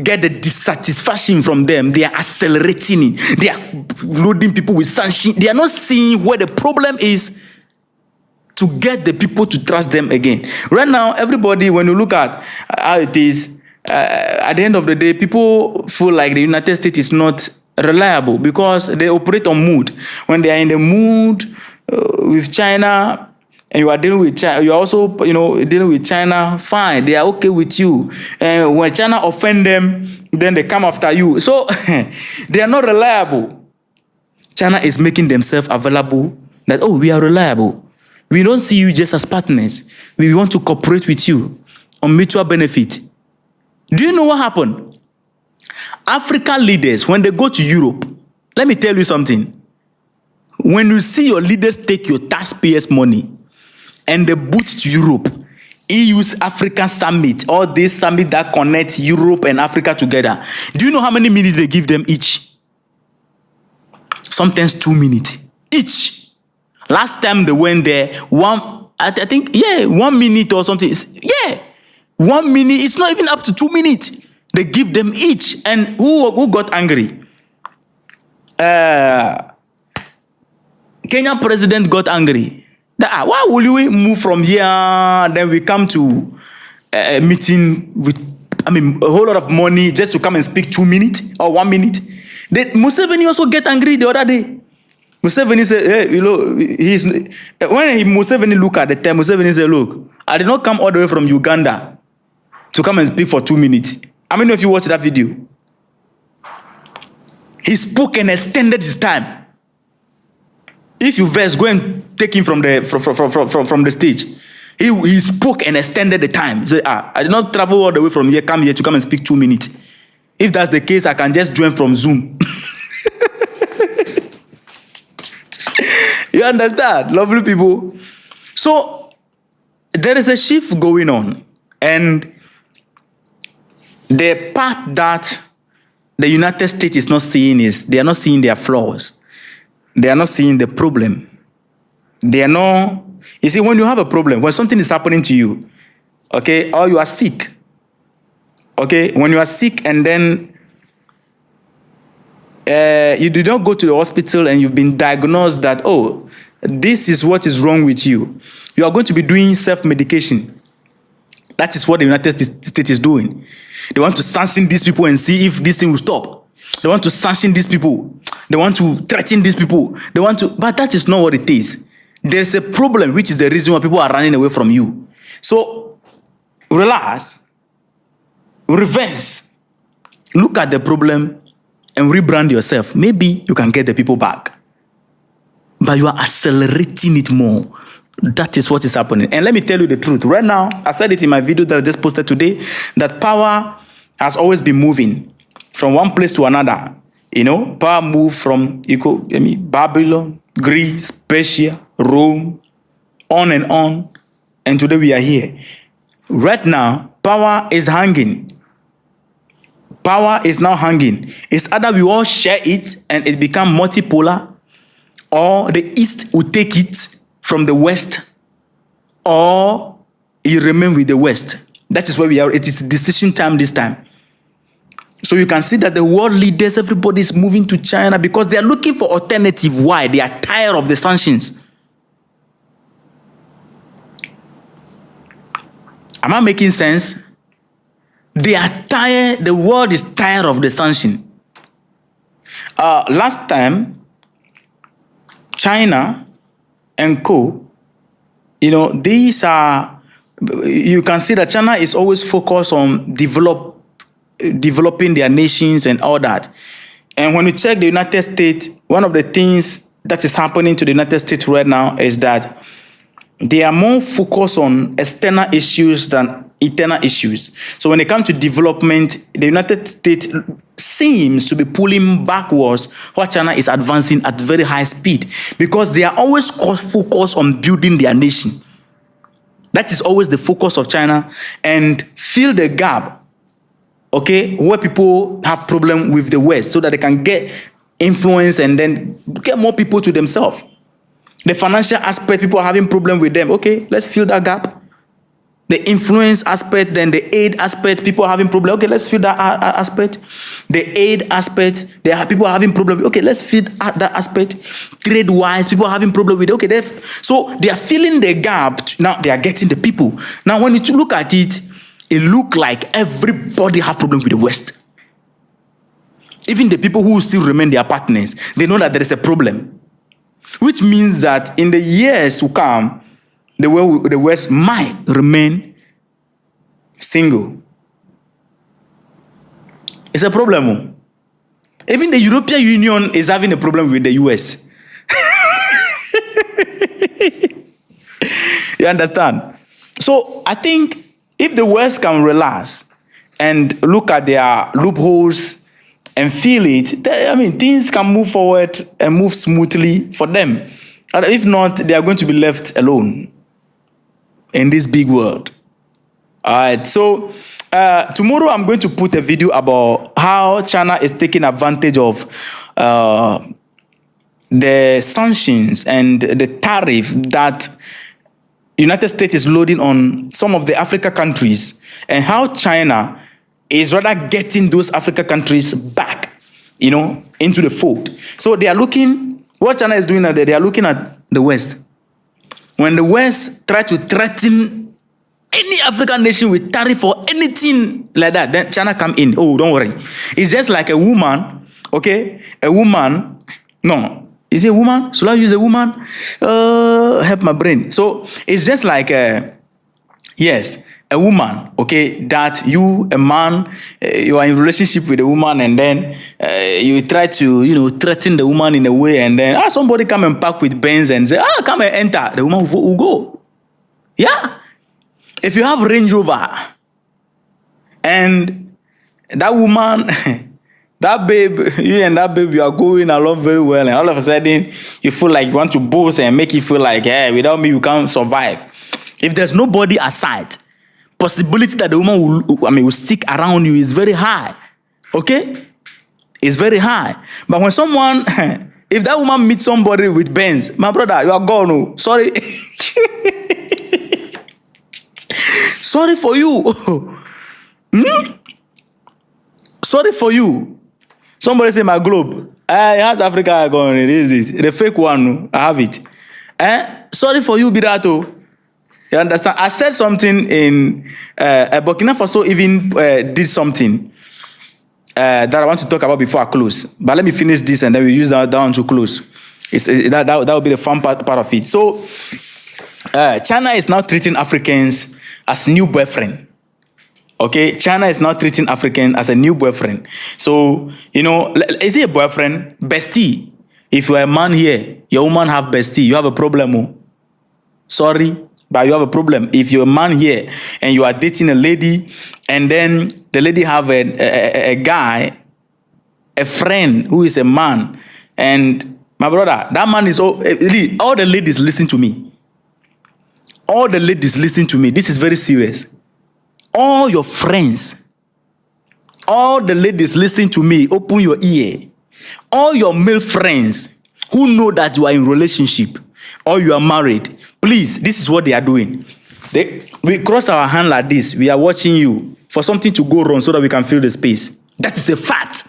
get the dissatisfaction from them. They are accelerating it. They are loading people with sunshine. They are not seeing where the problem is to get the people to trust them again. Right now, everybody, when you look at how it is, at the end of the day, people feel like the United States is not reliable because they operate on mood. When they are in the mood with China, and you are dealing with China, you are also, dealing with China, fine, they are okay with you. And when China offend them, then they come after you. So, they are not reliable. China is making themselves available that, we are reliable. We don't see you just as partners. We want to cooperate with you on mutual benefit. Do you know what happened? African leaders, when they go to Europe, let me tell you something. When you see your leaders take your taxpayers' money and they boot to Europe, EU's African Summit, all this summit that connects Europe and Africa together, do you know how many minutes they give them each? sometimes 2 minutes each. Last time they went there, I think, 1 minute or something. 1 minute. It's not even up to 2 minutes. They give them each. And who got angry? Kenyan president got angry. Why will we move from here? Then we come to a meeting with, a whole lot of money just to come and speak 2 minutes or 1 minute. Museveni also get angry the other day. Museveni said, hey, when Museveni look at the time, Museveni said, look, I did not come all the way from Uganda to come and speak for 2 minutes. How many of you watched that video? He spoke and extended his time. If you verse, go and take him from the stage. He spoke and extended the time. He said, I did not travel all the way from here, come here to come and speak 2 minutes. If that's the case, I can just join from Zoom. You understand? Lovely people. So, there is a shift going on. And the part that the United States is not seeing is, they are not seeing their flaws. They are not seeing the problem. They are not... You see, when you have a problem, when something is happening to you, okay, or you are sick, okay, when you are sick and then you do not go to the hospital and you've been diagnosed that, oh, this is what is wrong with you, you are going to be doing self-medication. That is what the United States is doing. They want to sanction these people and see if this thing will stop. They want to sanction these people. They want to threaten these people. But that is not what it is. There's a problem, which is the reason why people are running away from you. So, relax, reverse, look at the problem and rebrand yourself. Maybe you can get the people back. But you are accelerating it more. That is what is happening. And let me tell you the truth. Right now, I said it in my video that I just posted today, that power has always been moving from one place to another. You know, power moved from Babylon, Greece, Persia, Rome, on. And today we are here. Right now, power is hanging. Power is now hanging. It's either we all share it and it become multipolar, or the East will take it from the West, or you remain with the West. That is where we are. It is decision time this time. So you can see that the world leaders, everybody is moving to China because they are looking for alternative. Why? They are tired of the sanctions. Am I making sense? They are tired. The world is tired of the sanction. Last time, China and co, these are, you can see that China is always focused on developing their nations and all that. And when you check the United States, one of the things that is happening to the United States right now is that they are more focused on external issues than internal issues. So when it comes to development, the United States seems to be pulling backwards while China is advancing at very high speed, because they are always focused on building their nation. That is always the focus of China, and fill the gap, okay, where people have problem with the West so that they can get influence and then get more people to themselves. The financial aspect, people are having problem with them. Okay, let's fill that gap. The influence aspect, then the aid aspect, people are having problem. Okay, let's fill that aspect. The aid aspect, people are having problem. Okay, let's fill that aspect. Trade-wise, people are having problem with it. Okay, so they are filling the gap. Now they are getting the people. Now when you look at it, it looks like everybody have problem with the West. Even the people who still remain their partners, they know that there is a problem. Which means that in the years to come, the West might remain single. It's a problem. Even the European Union is having a problem with the US. You understand? So I think if the West can relax and look at their loopholes and feel it, things can move forward and move smoothly for them. And if not, they are going to be left alone in this big world. All right, so tomorrow I'm going to put a video about how China is taking advantage of the sanctions and the tariff that United States is loading on some of the Africa countries, and how China is rather getting those Africa countries back, into the fold. So they are looking, what China is doing now, they are looking at the West. When the West try to threaten any African nation with tariff or anything like that, then China come in. Oh, don't worry. It's just like a woman, okay? A woman, no. Is it a woman? Should I use a woman? Help my brain. So it's just like yes, a woman, okay, that you, a man, you are in relationship with a woman, and then you try to, threaten the woman in a way, and then somebody come and park with Benz and say, come and enter. The woman will go. Yeah. If you have Range Rover, and that woman... that babe, you and that babe, you are going along very well, and all of a sudden, you feel like you want to boast and make you feel like, hey, without me, you can't survive. If there's nobody aside, possibility that the woman will stick around you is very high. Okay? It's very high. But when someone, if that woman meets somebody with Benz, my brother, you are gone. Oh. Sorry. Sorry for you. Sorry for you. Somebody say my globe. How's Africa going? It is it. The fake one, I have it. Sorry for you, Birato. You understand? I said something in Burkina Faso even did something that I want to talk about before I close. But let me finish this and then we use that one to close. That will be the fun part of it. So China is now treating Africans as new boyfriend. Okay, China is now treating African as a new boyfriend. So, is he a boyfriend? Bestie. If you are a man here, your woman have bestie, you have a problem. Oh. Sorry, but you have a problem. If you're a man here and you are dating a lady, and then the lady have a guy, a friend who is a man, and my brother, that man is all the ladies listen to me. All the ladies listen to me. This is very serious. All your friends, all the ladies listen to me, open your ear. All your male friends who know that you are in relationship or you are married, please, this is what they are doing. We cross our hand like this. We are watching you for something to go wrong so that we can fill the space. That is a fact.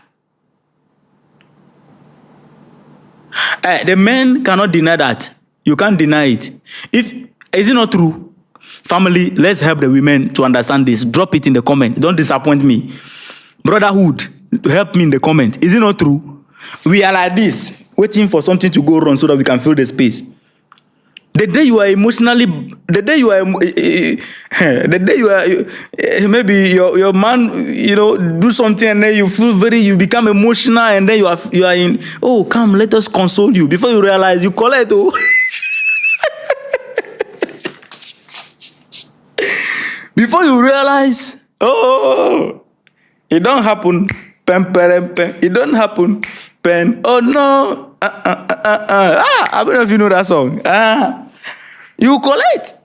The men cannot deny that. You can't deny it. Is it not true? Family, let's help the women to understand this. Drop it in the comment. Don't disappoint me. Brotherhood, help me in the comment. Is it not true? We are like this, waiting for something to go wrong so that we can fill the space. The day you are emotionally, maybe your man, do something and then you become emotional and then you are in, oh, come, let us console you. Before you realize, you collect, oh. Before you realize, it don't happen. It don't happen. Oh no. I don't know if you know that song. You collect.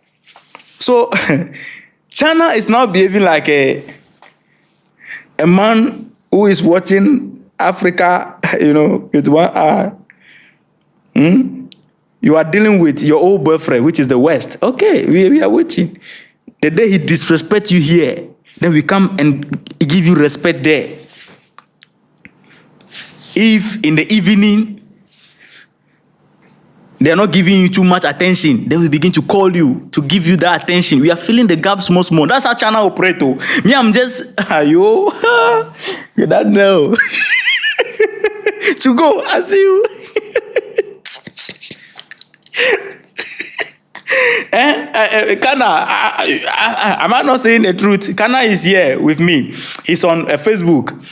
So China is now behaving like a man who is watching Africa, with one eye. You are dealing with your old boyfriend, which is the West. Okay, we are watching. The day he disrespects you here, then we come and give you respect there. If in the evening they are not giving you too much attention, then we begin to call you to give you that attention. We are filling the gaps small. That's how China operates. Me, I'm just, you don't know. To go, I see you. Kana, am I not saying the truth? Kana is here with me. He's on Facebook.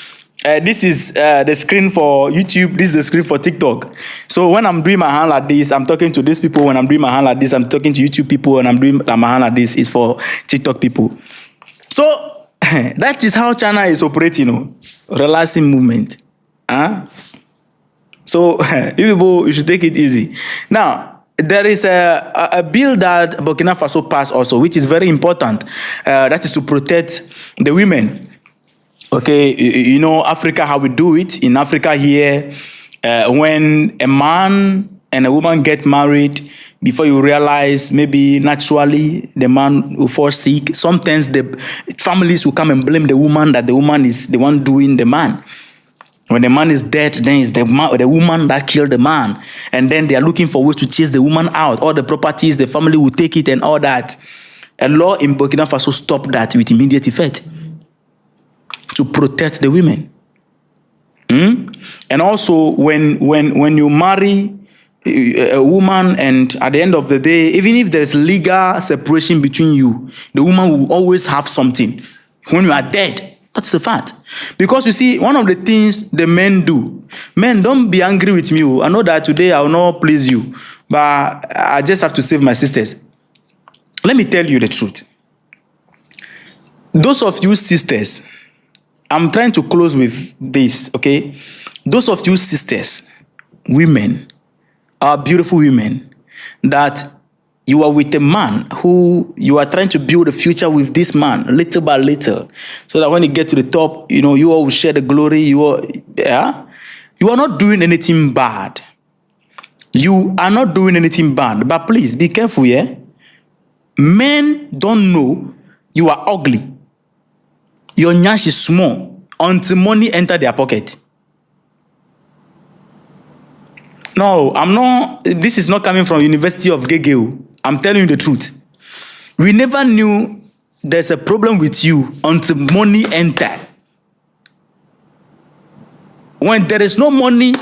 This is the screen for YouTube. This is the screen for TikTok. So when I'm doing my hand like this, I'm talking to these people. When I'm doing my hand like this, I'm talking to YouTube people. When I'm doing my hand like this, it's for TikTok people. So that is how China is operating. Relaxing movement. So you people, you should take it easy. Now, there is a bill that Burkina Faso passed also, which is very important. That is to protect the women. Okay, Africa, how we do it. In Africa here, When a man and a woman get married, before you realize, maybe naturally the man will fall sick. Sometimes the families will come and blame the woman, that the woman is the one doing the man. When the man is dead, then it's the woman that killed the man. And then they are looking for ways to chase the woman out. All the properties, the family will take it and all that. A law in Burkina Faso stopped that with immediate effect to protect the women. And also, when you marry a woman, and at the end of the day, even if there's legal separation between you, the woman will always have something. When you are dead, that's the fact. Because you see, one of the things the men do, men, don't be angry with me. I know that today I will not please you, but I just have to save my sisters. Let me tell you the truth. Those of you sisters, I'm trying to close with this, okay? Those of you sisters, women, are beautiful women, that you are with a man who you are trying to build a future with this man, little by little, so that when you get to the top, you know, you all will share the glory. You are not doing anything bad. You are not doing anything bad, but please be careful, yeah? Men don't know you are ugly. Your nyash is small until money enter their pocket. No, I'm not. This is not coming from University of Gegeo. I'm telling you the truth. We never knew there's a problem with you until money enter. When there is no money,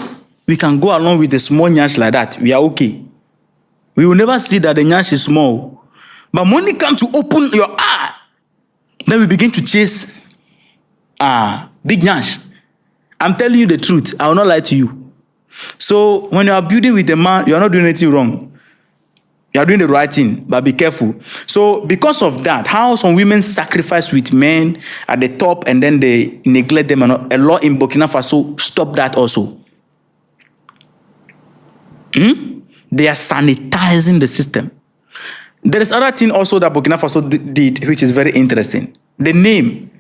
we can go along with the small nyash like that. We are okay. We will never see that the nyash is small. But money come to open your eye. Then we begin to chase big nyash. I'm telling you the truth. I will not lie to you. So when you are building with a man, you are not doing anything wrong. You are doing the right thing, but be careful. So because of that, how some women sacrifice with men at the top and then they neglect them, and a law in Burkina Faso stop that also. They are sanitizing the system. There is other thing also that Burkina Faso did, which is very interesting. The name.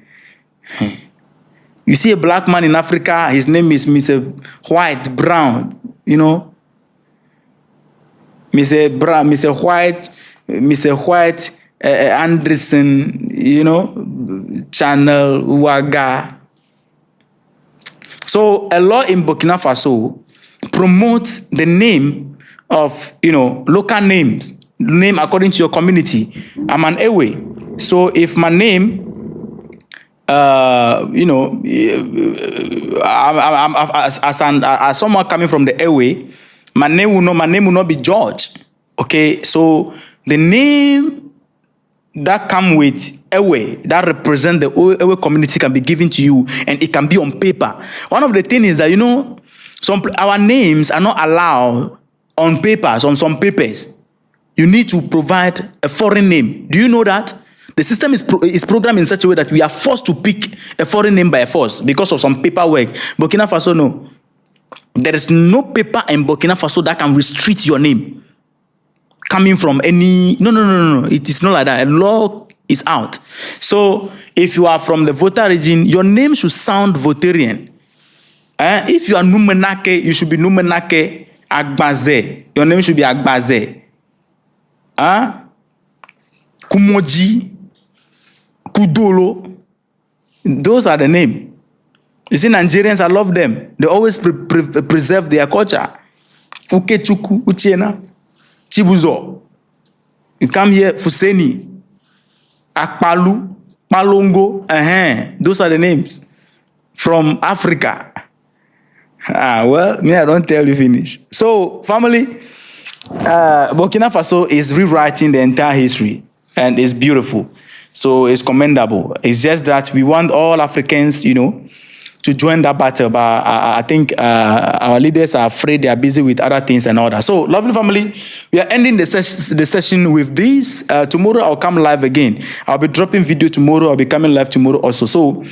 You see a black man in Africa, his name is Mr. White, Brown, you know. Mr. Brown, Mr. White, Anderson, you know, Channel, Waga. So a law in Burkina Faso promotes the name of, you know, local names, name according to your community. I'm an Ewe. So if my name, you know, as someone coming from the Ewe, my name will not be George. Okay, so the name that come with Ewe, that represent the Ewe community, can be given to you, and it can be on paper. One of the things is that, you know, our names are not allowed on papers, on some papers. You need to provide a foreign name. Do you know that? The system is programmed in such a way that we are forced to pick a foreign name by force because of some paperwork. Burkina Faso, no. There is no paper in Burkina Faso that can restrict your name coming from any... No. It is not like that. A law is out. So if you are from the Volta region, your name should sound Voltarian. If you are Numenake, you should be Numenake Agbaze. Your name should be Agbaze. Kumoji, Kudolo. Those are the names. You see, Nigerians, I love them. They always preserve their culture. Ukechuku, Uchena, Chibuzo. You come here, Fuseni, Akpalu, Malongo. Those are the names from Africa. Well, me, I don't tell you finish. So, family, Burkina Faso is rewriting the entire history, and it's beautiful. So it's commendable. It's just that we want all Africans, you know, to join that battle, but I think our leaders are afraid. They are busy with other things and all that. So, lovely family, we are ending the session with this. Tomorrow I'll come live again. I'll be dropping video tomorrow. I'll be coming live tomorrow also. So,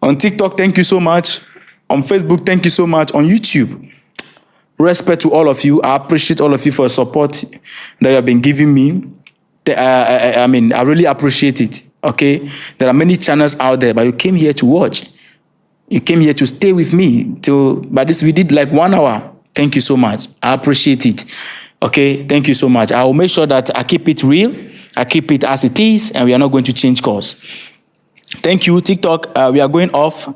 on TikTok, thank you so much. On Facebook, thank you so much. On YouTube, respect to all of you. I appreciate all of you for the support that you have been giving me. I really appreciate it. Okay, there are many channels out there, but you came here to watch. You came here to stay with me till, but this we did like 1 hour. Thank you so much. I appreciate it. Okay, thank you so much. I will make sure that I keep it real. I keep it as it is, and we are not going to change course. Thank you, TikTok. We are going off.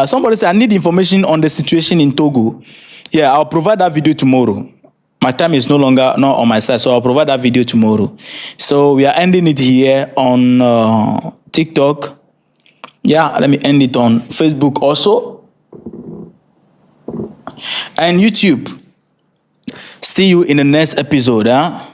Somebody said, I need information on the situation in Togo. Yeah, I'll provide that video tomorrow. My time is no longer not on my side, so I'll provide that video tomorrow. So we are ending it here on TikTok. Yeah, let me end it on Facebook also. And YouTube. See you in the next episode. Huh?